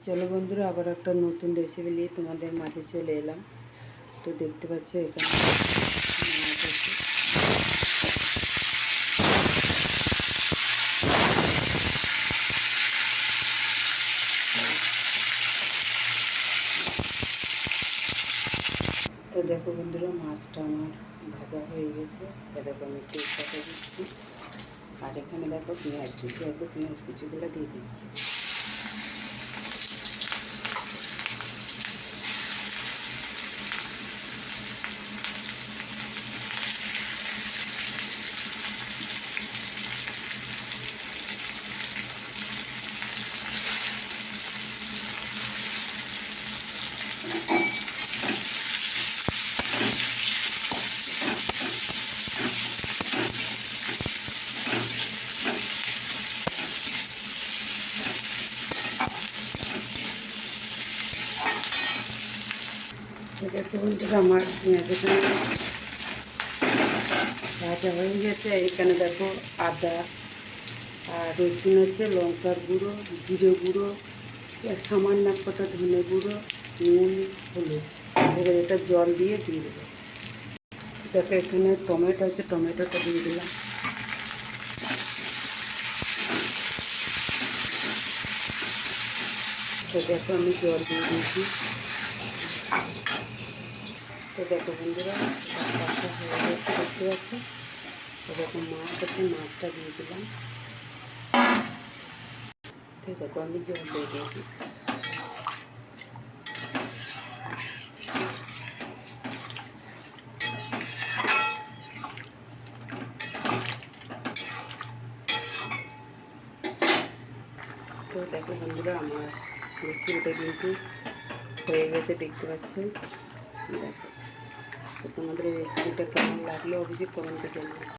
চলো বন্ধুরা, আবার একটা নতুন রেসিপি নিয়ে তোমাদের মাঝে চলে এলাম। তো দেখতে পাচ্ছ এখানে মাছ আছে। তো দেখো বন্ধুরা, মাছটা আমার ভাজা হয়ে গেছে। দেখো আমি তেজপাতা দিচ্ছি, আর এখানে দেখো পেঁয়াজ কুচি আছে, পেঁয়াজ কুচিগুলো দিয়ে দিচ্ছি। দেখো বন্ধুরা, আমার পেঁয়াজ এখানে ভাজা হয়ে গেছে। এখানে দেখো আদা আর রসুন আছে, লঙ্কার গুঁড়ো, জিরে গুঁড়ো, সামান্য কটা ধনে গুঁড়ো, নুন, হলুদ। এবার এটা জল দিয়ে দেবো। দেখো এখানে টমেটো আছে, টমেটোটা দিয়ে দিলাম। তো দেখো আমি জল দিয়ে দিয়েছি। তো দেখো বন্ধুরা, কষা হয়ে গেছে, দেখতে পাচ্ছি। তো দেখো মাছ আছে, মাছটা দিয়ে দিলাম। তো দেখো আমি জল দিয়ে দিয়েছি। তো দেখো বন্ধুরা, আমার রেসিপিটা কিন্তু হয়ে গেছে, দেখতে পাচ্ছেন। দেখো, তো তোমাদের এই রেসিপিটা কেমন লাগলো অবশ্যই কমেন্টে জানাবে।